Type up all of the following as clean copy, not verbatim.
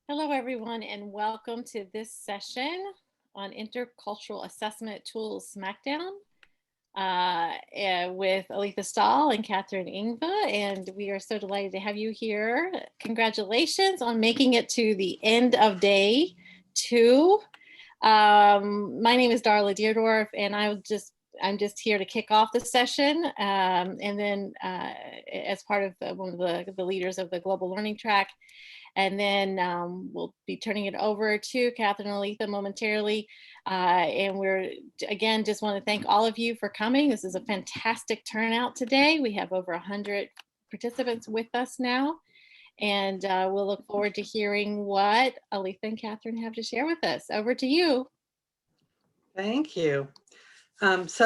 Hello, everyone, and welcome to this session on Intercultural Assessment Tools Smackdown with Aletha Stahl and Catherine Ingva. And we are so delighted to have you here. Congratulations on making it to the end of day 2. My name is Darla Deerdorf, and I'm just here to kick off the session, and then as part of one of the leaders of the Global Learning Track. And then we'll be turning it over to Catherine and Aletha momentarily. And we're, again, just want to thank all of you for coming. This is a fantastic turnout today. We have over 100 participants with us now. And we'll look forward to hearing what Aletha and Catherine have to share with us. Over to you. Thank you. As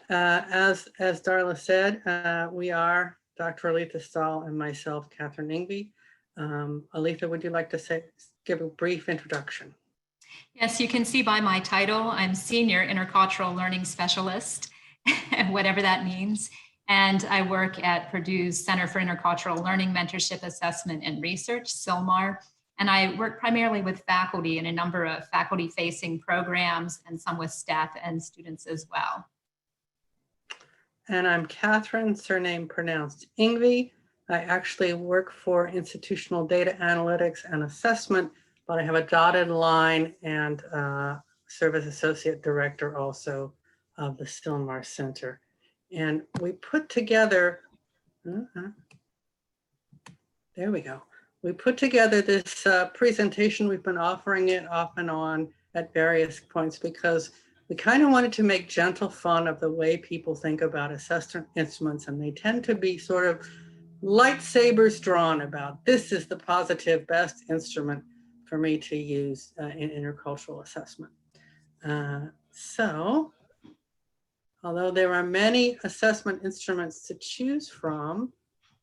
Darla said, we are Dr. Aletha Stahl and myself, Catherine Ingve. Aletha, would you like to give a brief introduction? Yes, you can see by my title, I'm Senior Intercultural Learning Specialist, whatever that means. And I work at Purdue's Center for Intercultural Learning Mentorship Assessment and Research, CILMAR. And I work primarily with faculty in a number of faculty-facing programs and some with staff and students as well. And I'm Catherine, surname pronounced Ingve. I actually work for Institutional Data Analytics and Assessment, but I have a dotted line and serve as Associate Director also of the CILMAR Center. And we put together, there we go. We put together this presentation. We've been offering it off and on at various points because we kind of wanted to make gentle fun of the way people think about assessment instruments, and they tend to be sort of lightsabers drawn about this is the positive best instrument for me to use in intercultural assessment. So, although there are many assessment instruments to choose from,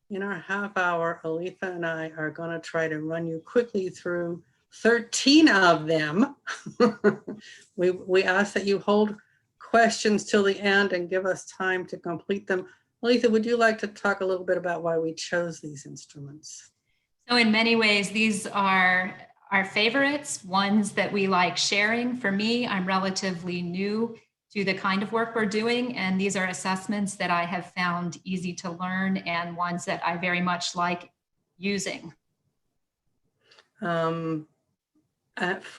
in our half hour, Aletha and I are going to try to run you quickly through 13 of them. we ask that you hold questions till the end and give us time to complete them. Aletha, would you like to talk a little bit about why we chose these instruments? So in many ways, these are our favorites, ones that we like sharing. For me, I'm relatively new to the kind of work we're doing, and these are assessments that I have found easy to learn and ones that I very much like using. For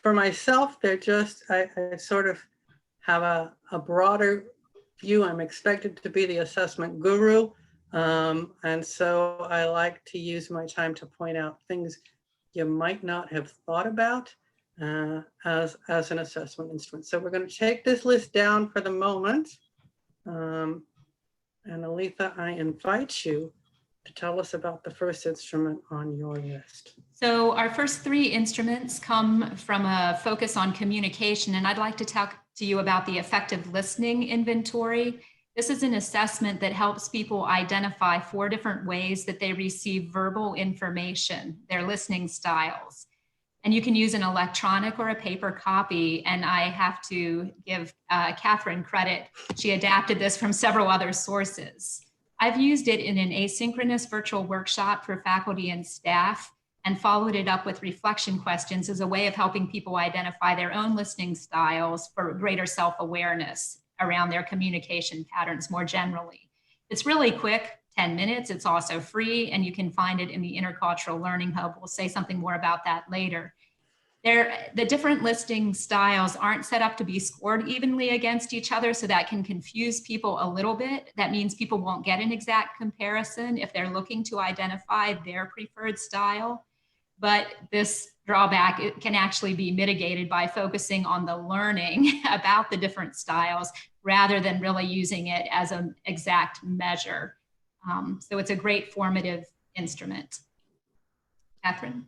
myself, they're just, I sort of have a broader view. I'm expected to be the assessment guru. And so I like to use my time to point out things you might not have thought about as an assessment instrument. So we're going to take this list down for the moment. And Aletha, I invite you to tell us about the first instrument on your list. So our first 3 instruments come from a focus on communication, and I'd like to talk to you about the effective listening inventory. This is an assessment that helps people identify 4 different ways that they receive verbal information, their listening styles. And you can use an electronic or a paper copy. And I have to give Catherine credit. She adapted this from several other sources. I've used it in an asynchronous virtual workshop for faculty and staff and followed it up with reflection questions as a way of helping people identify their own listening styles for greater self-awareness around their communication patterns more generally. It's really quick, 10 minutes. It's also free, and you can find it in the Intercultural Learning Hub. We'll say something more about that later. The different listening styles aren't set up to be scored evenly against each other, so that can confuse people a little bit. That means people won't get an exact comparison if they're looking to identify their preferred style. But this drawback, it can actually be mitigated by focusing on the learning about the different styles rather than really using it as an exact measure. So it's a great formative instrument. Catherine?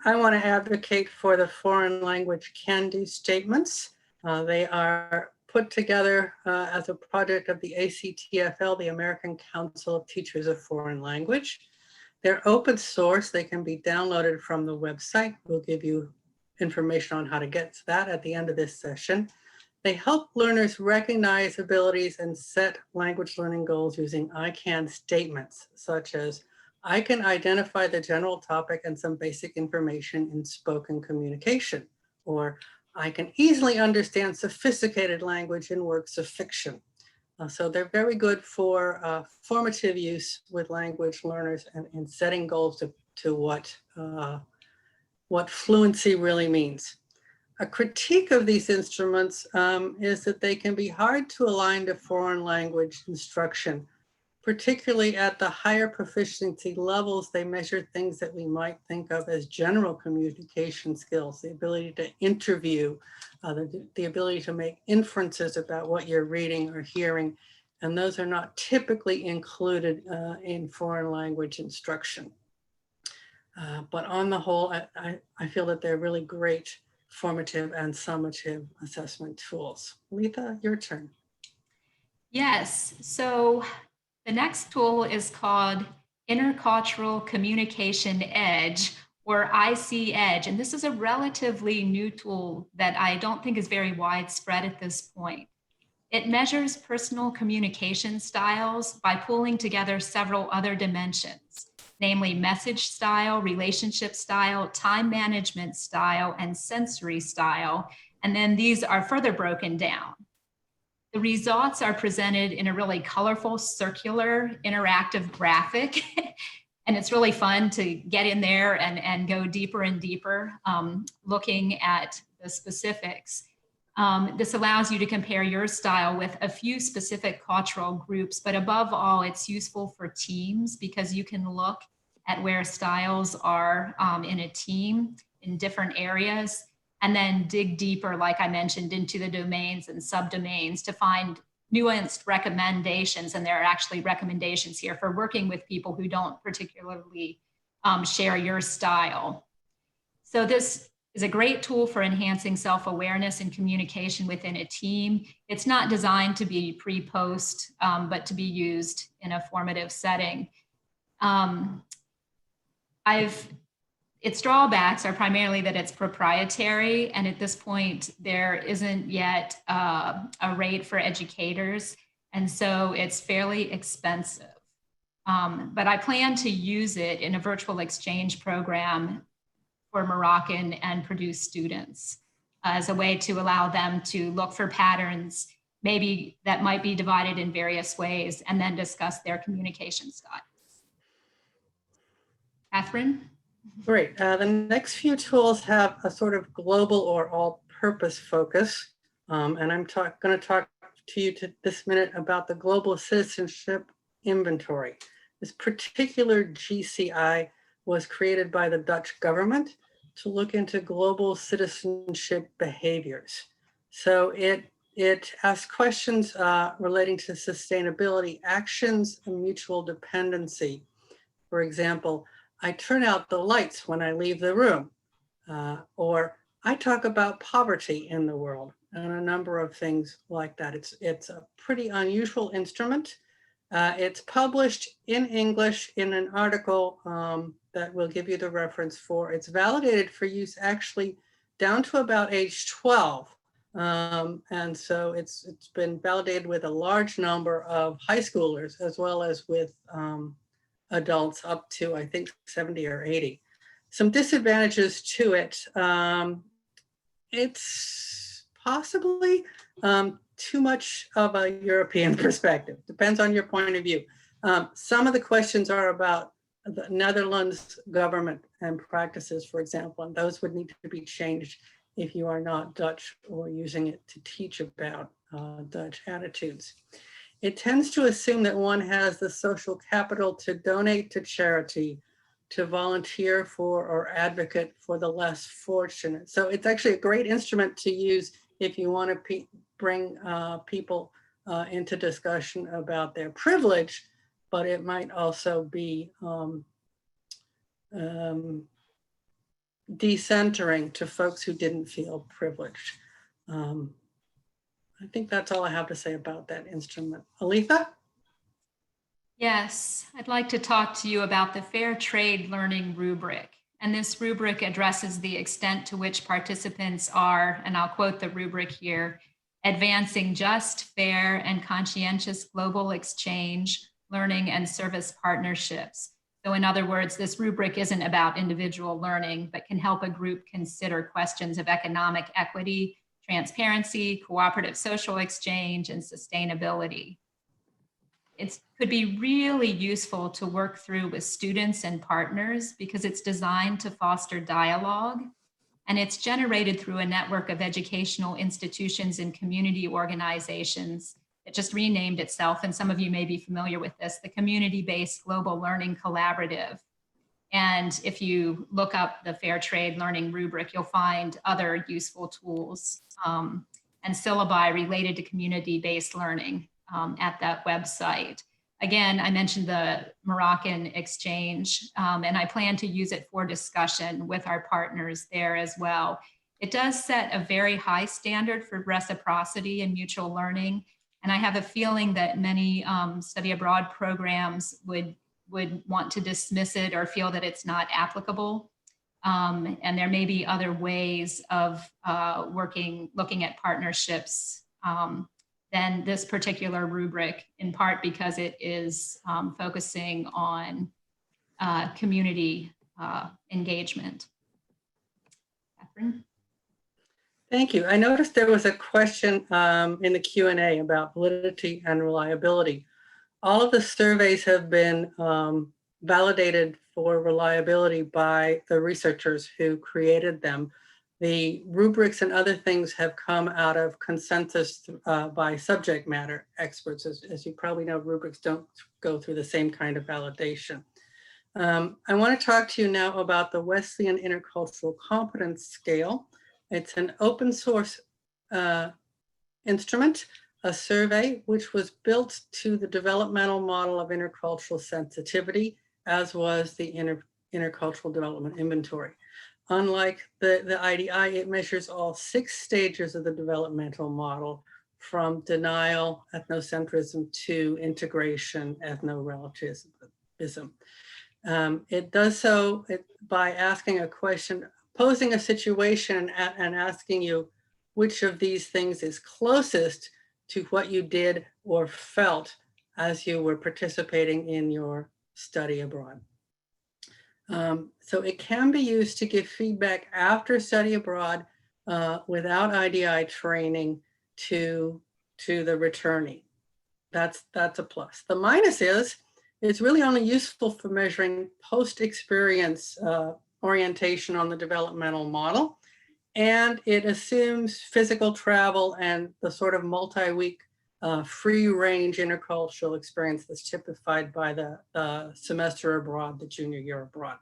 I want to advocate for the foreign language can-do statements. They are put together as a project of the ACTFL, the American Council of Teachers of Foreign Language. They're open source. They can be downloaded from the website. We'll give you information on how to get to that at the end of this session. They help learners recognize abilities and set language learning goals using I can statements, such as I can identify the general topic and some basic information in spoken communication, or I can easily understand sophisticated language in works of fiction. So they're very good for formative use with language learners and setting goals to what fluency really means. A critique of these instruments is that they can be hard to align to foreign language instruction, particularly at the higher proficiency levels. They measure things that we might think of as general communication skills, the ability to interview, the ability to make inferences about what you're reading or hearing. And those are not typically included in foreign language instruction. But on the whole, I feel that they're really great formative and summative assessment tools. Letha, your turn. Yes, so the next tool is called Intercultural Communication Edge, or IC Edge. And this is a relatively new tool that I don't think is very widespread at this point. It measures personal communication styles by pulling together several other dimensions, namely message style, relationship style, time management style, and sensory style. And then these are further broken down. The results are presented in a really colorful, circular, interactive graphic. And it's really fun to get in there and go deeper and deeper, looking at the specifics. This allows you to compare your style with a few specific cultural groups, but above all, it's useful for teams because you can look at where styles are in a team in different areas, and then dig deeper, like I mentioned, into the domains and subdomains to find nuanced recommendations. And there are actually recommendations here for working with people who don't particularly share your style. So this is a great tool for enhancing self-awareness and communication within a team. It's not designed to be pre-post, but to be used in a formative setting. Its drawbacks are primarily that it's proprietary, and at this point, there isn't yet a rate for educators, and so it's fairly expensive. But I plan to use it in a virtual exchange program for Moroccan and Purdue students as a way to allow them to look for patterns, maybe that might be divided in various ways, and then discuss their communication styles. Catherine? Great. The next few tools have a sort of global or all-purpose focus. And I'm going to talk to you this minute about the Global Citizenship Inventory. This particular GCI was created by the Dutch government to look into global citizenship behaviors. So it asks questions relating to sustainability, actions, and mutual dependency. For example, I turn out the lights when I leave the room, or I talk about poverty in the world, and a number of things like that. It's a pretty unusual instrument. It's published in English in an article that will give you the reference for. It's validated for use actually down to about age 12. And so it's been validated with a large number of high schoolers as well as with adults up to, I think, 70 or 80. Some disadvantages to it. It's possibly too much of a European perspective. Depends on your point of view. Some of the questions are about the Netherlands government and practices, for example, and those would need to be changed if you are not Dutch or using it to teach about Dutch attitudes. It tends to assume that one has the social capital to donate to charity, to volunteer for or advocate for the less fortunate. So it's actually a great instrument to use if you want to bring people into discussion about their privilege, but it might also be decentering to folks who didn't feel privileged. I think that's all I have to say about that instrument. Aletha? Yes, I'd like to talk to you about the Fair Trade Learning Rubric. And this rubric addresses the extent to which participants are, and I'll quote the rubric here, advancing just, fair, and conscientious global exchange, learning, and service partnerships So in other words, this rubric isn't about individual learning, but can help a group consider questions of economic equity, transparency, cooperative social exchange, and sustainability. It could be really useful to work through with students and partners because it's designed to foster dialogue, and it's generated through a network of educational institutions and community organizations. It just renamed itself, and some of you may be familiar with this, the Community-Based Global Learning Collaborative. And if you look up the Fair Trade Learning Rubric, you'll find other useful tools and syllabi related to community-based learning at that website. Again, I mentioned the Moroccan exchange, and I plan to use it for discussion with our partners there as well. It does set a very high standard for reciprocity and mutual learning, and I have a feeling that many study abroad programs would want to dismiss it or feel that it's not applicable. And there may be other ways of looking at partnerships than this particular rubric, in part because it is focusing on community engagement. Catherine? Thank you. I noticed there was a question in the Q&A about validity and reliability. All of the surveys have been validated for reliability by the researchers who created them. The rubrics and other things have come out of consensus by subject matter experts. As you probably know, rubrics don't go through the same kind of validation. I want to talk to you now about the Wesleyan Intercultural Competence Scale. It's an open source instrument, a survey which was built to the developmental model of intercultural sensitivity, as was the Intercultural Development Inventory. Unlike the IDI, it measures all 6 stages of the developmental model, from denial, ethnocentrism, to integration, ethno-relativism. It does so by asking a question, posing a situation and asking you which of these things is closest to what you did or felt as you were participating in your study abroad. So it can be used to give feedback after study abroad without IDI training to the returnee. That's a plus. The minus is it's really only useful for measuring post-experience orientation on the developmental model. And it assumes physical travel and the sort of multi-week free range intercultural experience that's typified by the semester abroad, the junior year abroad.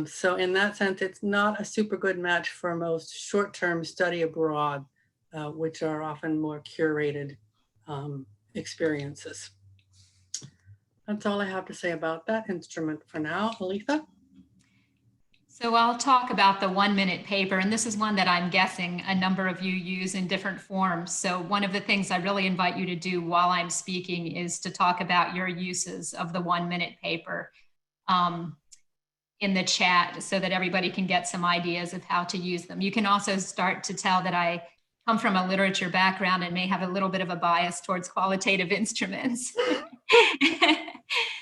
So in that sense, it's not a super good match for most short-term study abroad, which are often more curated experiences. That's all I have to say about that instrument for now. Aletha? So I'll talk about the 1-minute paper, and this is one that I'm guessing a number of you use in different forms. So one of the things I really invite you to do while I'm speaking is to talk about your uses of the 1-minute paper in the chat so that everybody can get some ideas of how to use them. You can also start to tell that I come from a literature background and may have a little bit of a bias towards qualitative instruments.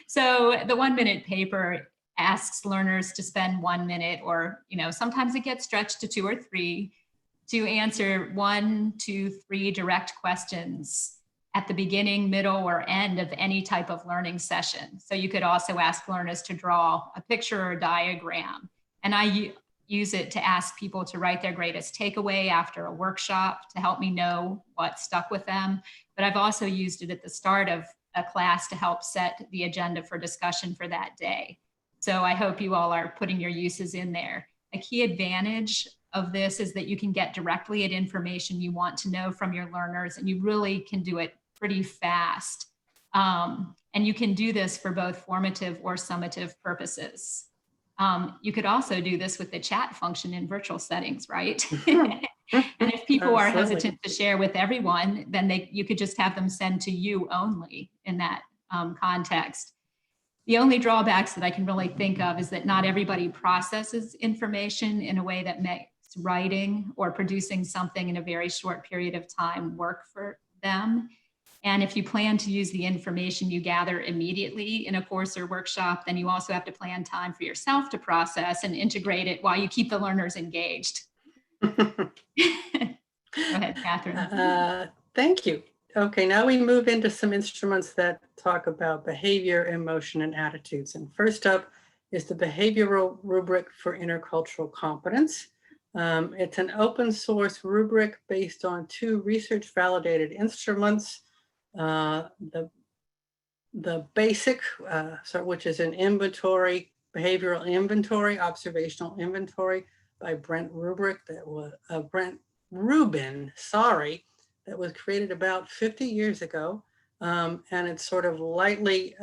So the 1-minute paper asks learners to spend 1 minute, or sometimes it gets stretched to 2 or 3, to answer 1, 2, 3 direct questions at the beginning, middle, or end of any type of learning session. So you could also ask learners to draw a picture or a diagram. And I use it to ask people to write their greatest takeaway after a workshop to help me know what stuck with them. But I've also used it at the start of a class to help set the agenda for discussion for that day. So I hope you all are putting your uses in there. A key advantage of this is that you can get directly at information you want to know from your learners, and you really can do it pretty fast. And you can do this for both formative or summative purposes. You could also do this with the chat function in virtual settings, right? And if people are hesitant to share with everyone, then you could just have them send to you only in that context. The only drawbacks that I can really think of is that not everybody processes information in a way that makes writing or producing something in a very short period of time work for them. And if you plan to use the information you gather immediately in a course or workshop, then you also have to plan time for yourself to process and integrate it while you keep the learners engaged. Go ahead, Catherine. Thank you. Okay, now we move into some instruments that talk about behavior, emotion, and attitudes. And first up is the behavioral rubric for intercultural competence. It's an open source rubric based on 2 research validated instruments. The basic, which is an inventory, behavioral inventory, observational inventory by Brent Rubin, that was created about 50 years ago. And it sort of lightly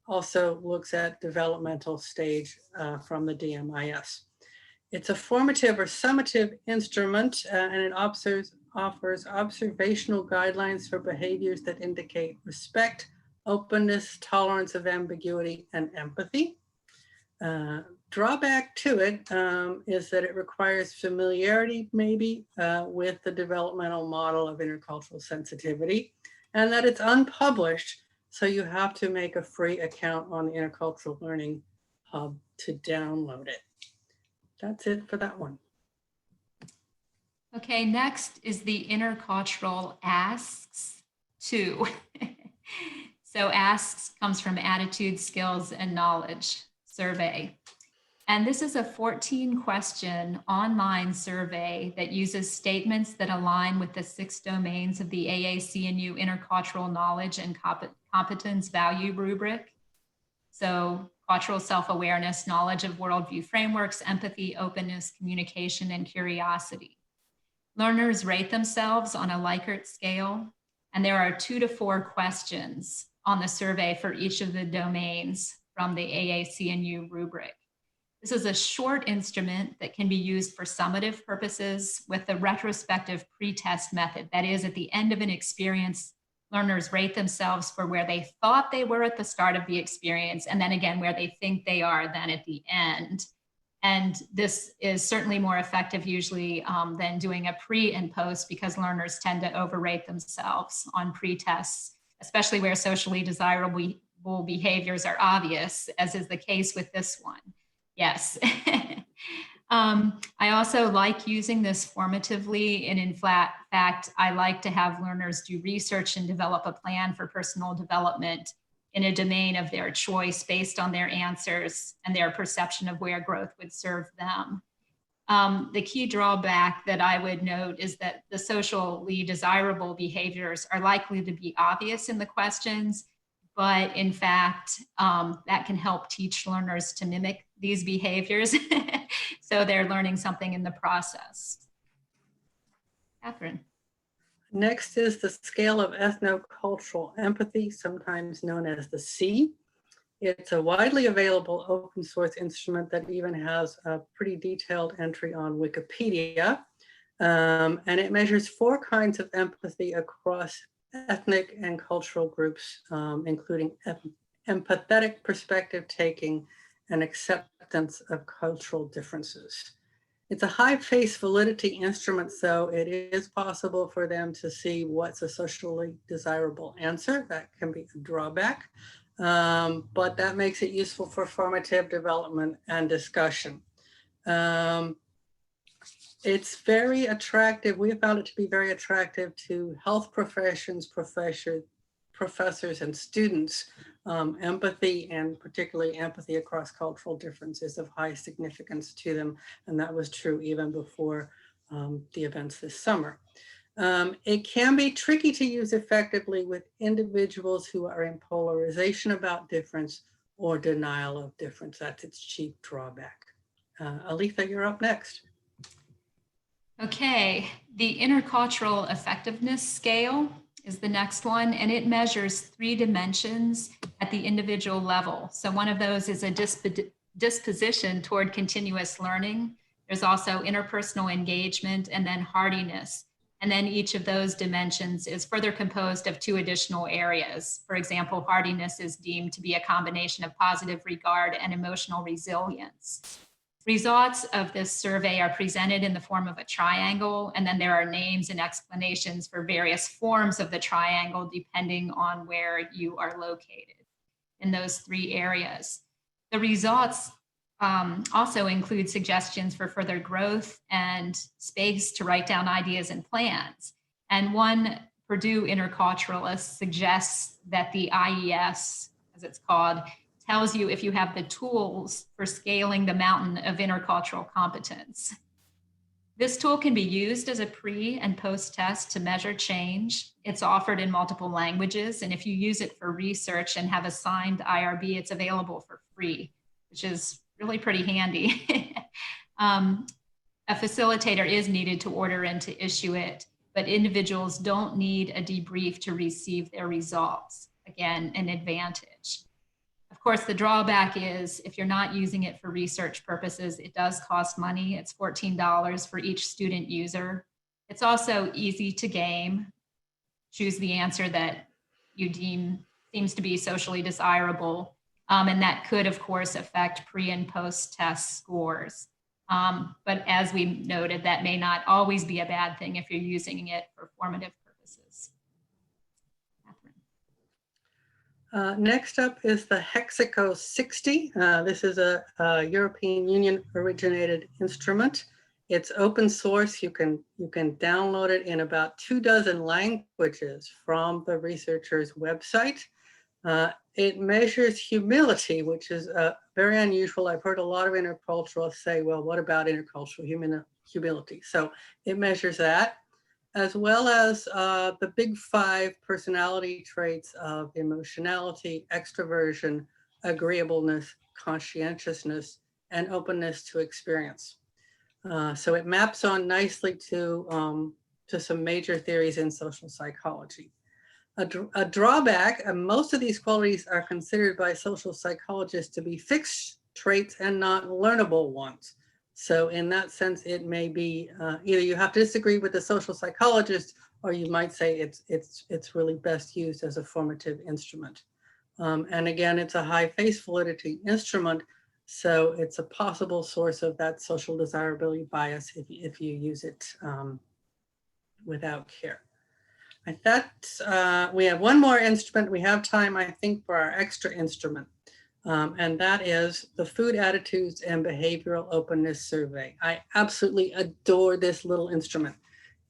also looks at developmental stage from the DMIS. It's a formative or summative instrument, and it offers observational guidelines for behaviors that indicate respect, openness, tolerance of ambiguity, and empathy. Drawback to it is that it requires familiarity maybe with the developmental model of intercultural sensitivity, and that it's unpublished, so you have to make a free account on the Intercultural Learning Hub to download it. That's it for that one. Okay, next is the Intercultural Asks 2. So asks comes from Attitude, Skills, and Knowledge survey. And this is a 14-question online survey that uses statements that align with the 6 domains of the AAC&U Intercultural Knowledge and Competence Value rubric. So cultural self-awareness, knowledge of worldview frameworks, empathy, openness, communication, and curiosity. Learners rate themselves on a Likert scale, and there are 2 to 4 questions on the survey for each of the domains from the AAC&U rubric. This is a short instrument that can be used for summative purposes with the retrospective pretest method. That is, at the end of an experience, learners rate themselves for where they thought they were at the start of the experience, and then again, where they think they are then at the end. And this is certainly more effective usually than doing a pre and post, because learners tend to overrate themselves on pre-tests, especially where socially desirable behaviors are obvious, as is the case with this one. Yes. I also like using this formatively, and in fact, I like to have learners do research and develop a plan for personal development in a domain of their choice based on their answers and their perception of where growth would serve them. The key drawback that I would note is that the socially desirable behaviors are likely to be obvious in the questions, but in fact, that can help teach learners to mimic these behaviors. So they're learning something in the process. Catherine. Next is the Scale of Ethnocultural Empathy, sometimes known as the C. It's a widely available open source instrument that even has a pretty detailed entry on Wikipedia. And it measures 4 kinds of empathy across ethnic and cultural groups, including empathetic perspective taking and acceptance of cultural differences. It's a high face validity instrument, so it is possible for them to see what's a socially desirable answer. That can be a drawback, but that makes it useful for formative development and discussion. It's very attractive. We have found it to be very attractive to health professions, professors and students. Empathy, and particularly empathy across cultural differences, of high significance to them. And that was true even before the events this summer. It can be tricky to use effectively with individuals who are in polarization about difference or denial of difference. That's its chief drawback. Aletha, you're up next. Okay, the Intercultural Effectiveness Scale is the next one, and it measures 3 dimensions at the individual level. So one of those is a disposition toward continuous learning. There's also interpersonal engagement, and then hardiness. And then each of those dimensions is further composed of 2 additional areas. For example, hardiness is deemed to be a combination of positive regard and emotional resilience. Results of this survey are presented in the form of a triangle, and then there are names and explanations for various forms of the triangle depending on where you are located in those 3 areas. The results also include suggestions for further growth and space to write down ideas and plans. And one Purdue interculturalist suggests that the IES, as it's called, tells you if you have the tools for scaling the mountain of intercultural competence. This tool can be used as a pre and post test to measure change. It's offered in multiple languages, and if you use it for research and have a signed IRB, it's available for free, which is really pretty handy. A facilitator is needed to order and to issue it, but individuals don't need a debrief to receive their results. Again, an advantage. Of course, the drawback is if you're not using it for research purposes, it does cost money. It's $14 for each student user. It's also easy to game. Choose the answer that you deem seems to be socially desirable. And that could, of course, affect pre and post test scores. But as we noted, that may not always be a bad thing if you're using it for formative purposes. Next up is the Hexaco 60. This is a European Union originated instrument. It's open source. You can download it in about 24 languages from the researcher's website. It measures humility, which is very unusual. I've heard a lot of interculturalists say, well, what about intercultural humility? So it measures that, as well as the big 5 personality traits of emotionality, extroversion, agreeableness, conscientiousness, and openness to experience. So it maps on nicely to some major theories in social psychology. A drawback, most of these qualities are considered by social psychologists to be fixed traits and not learnable ones. So in that sense, it may be either you have to disagree with the social psychologist, or you might say it's really best used as a formative instrument. And again, it's a high face validity instrument, so it's a possible source of that social desirability bias if you use it without care. I thought we have one more instrument. We have time, I think, for our extra instrument. And that is the Food Attitudes and Behavioral Openness Survey. I absolutely adore this little instrument.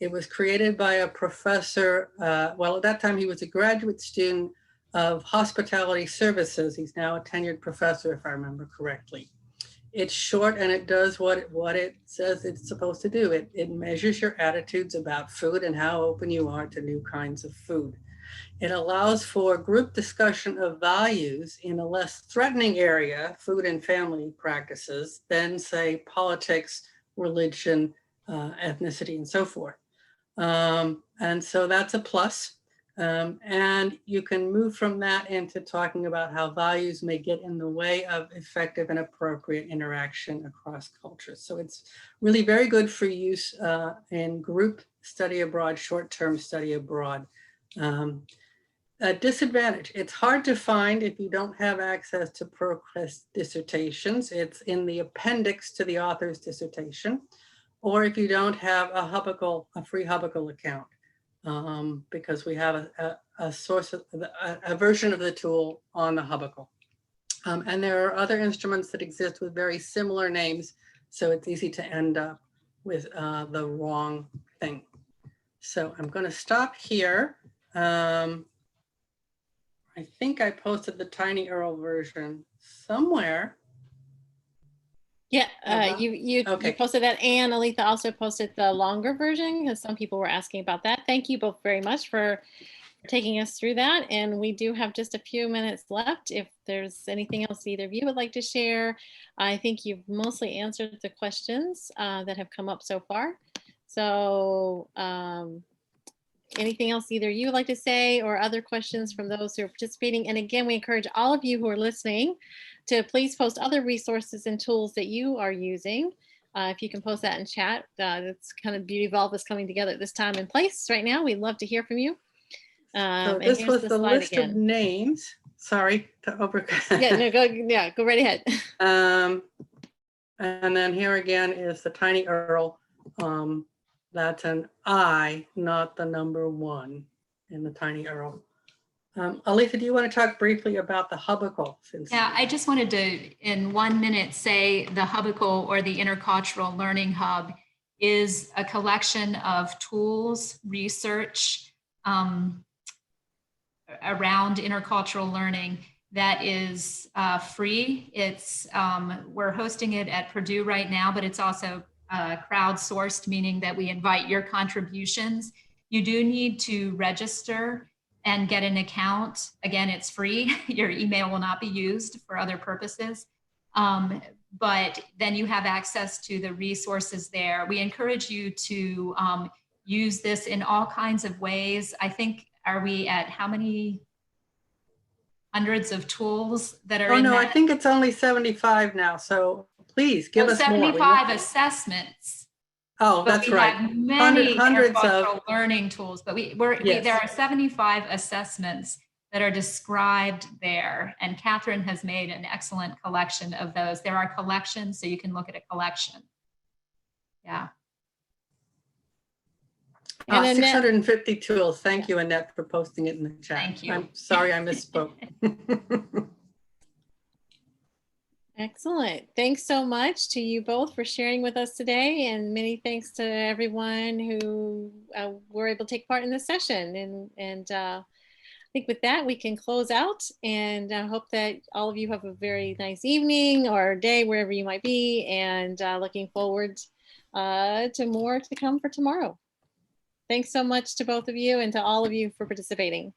It was created by a professor, well, at that time he was a graduate student of hospitality services. He's now a tenured professor, if I remember correctly. It's short and it does what it says it's supposed to do. It measures your attitudes about food and how open you are to new kinds of food. It allows for group discussion of values in a less threatening area, food and family practices, than say politics, religion, ethnicity, and so forth. And so that's a plus. And you can move from that into talking about how values may get in the way of effective and appropriate interaction across cultures. So it's really very good for use in group study abroad, short-term study abroad. A disadvantage, it's hard to find if you don't have access to ProQuest dissertations. It's in the appendix to the author's dissertation, or if you don't have a free Hubble account. Because we have a source of a version of the tool on the Hubble. And there are other instruments that exist with very similar names, so it's easy to end up with the wrong thing. So I'm going to stop here. I think I posted the tinyURL version somewhere. Yeah, you posted that, and Aletha also posted the longer version because some people were asking about that. Thank you both very much for taking us through that. And we do have just a few minutes left. If there's anything else either of you would like to share, I think you've mostly answered the questions that have come up so far. So anything else either you would like to say, or other questions from those who are participating? And again, we encourage all of you who are listening to please post other resources and tools that you are using. If you can post that in chat, that's kind of beauty of all this coming together at this time and place right now. We'd love to hear from you. So this was the list of names. Sorry to overcut. Yeah, no, go right ahead. And then here again is the Tiny Earl. That's an I, not the number 1 in the Tiny Earl. Alisa, do you want to talk briefly about the Hubicle? Yeah, I just wanted to, in 1 minute, say the Hubicle, or the Intercultural Learning Hub, is a collection of tools, research around intercultural learning that is free. It's we're hosting it at Purdue right now, but it's also crowdsourced, meaning that we invite your contributions. You do need to register and get an account. Again, it's free. Your email will not be used for other purposes. But then you have access to the resources there. We encourage you to use this in all kinds of ways. I think, are we at how many hundreds of tools that are in no, that? I think it's only 75 now. So please give us more. 75 assessments. Oh, But that's we right. have many Hundreds of- intercultural learning tools, but Yes. there are 75 assessments that are described there. And Catherine has made an excellent collection of those. There are collections, so you can look at a collection. Yeah. And Annette- 650 tools. Thank you, Annette, for posting it in the chat. Thank you. I'm sorry I misspoke. Excellent. Thanks so much to you both for sharing with us today, and many thanks to everyone who were able to take part in this session. And I think with that, we can close out, and I hope that all of you have a very nice evening or day, wherever you might be, and looking forward to more to come for tomorrow. Thanks so much to both of you and to all of you for participating.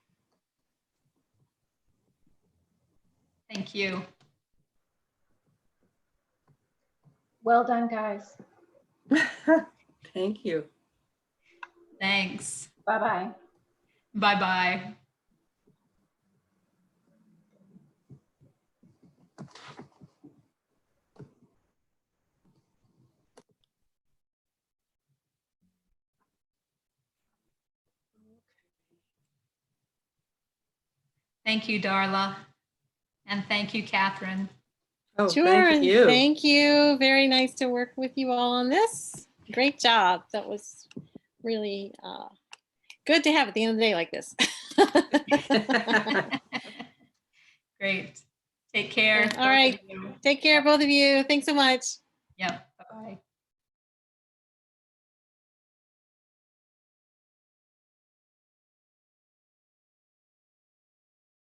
Thank you. Well done, guys. Thank you. Thanks. Bye-bye. Bye-bye. Thank you, Darla. And thank you, Catherine. Oh, Sure. thank you. Thank you. Very nice to work with you all on this. Great job. That was really good to have at the end of the day like this. Great. Take care. All right. Take care, both of you. Thanks so much.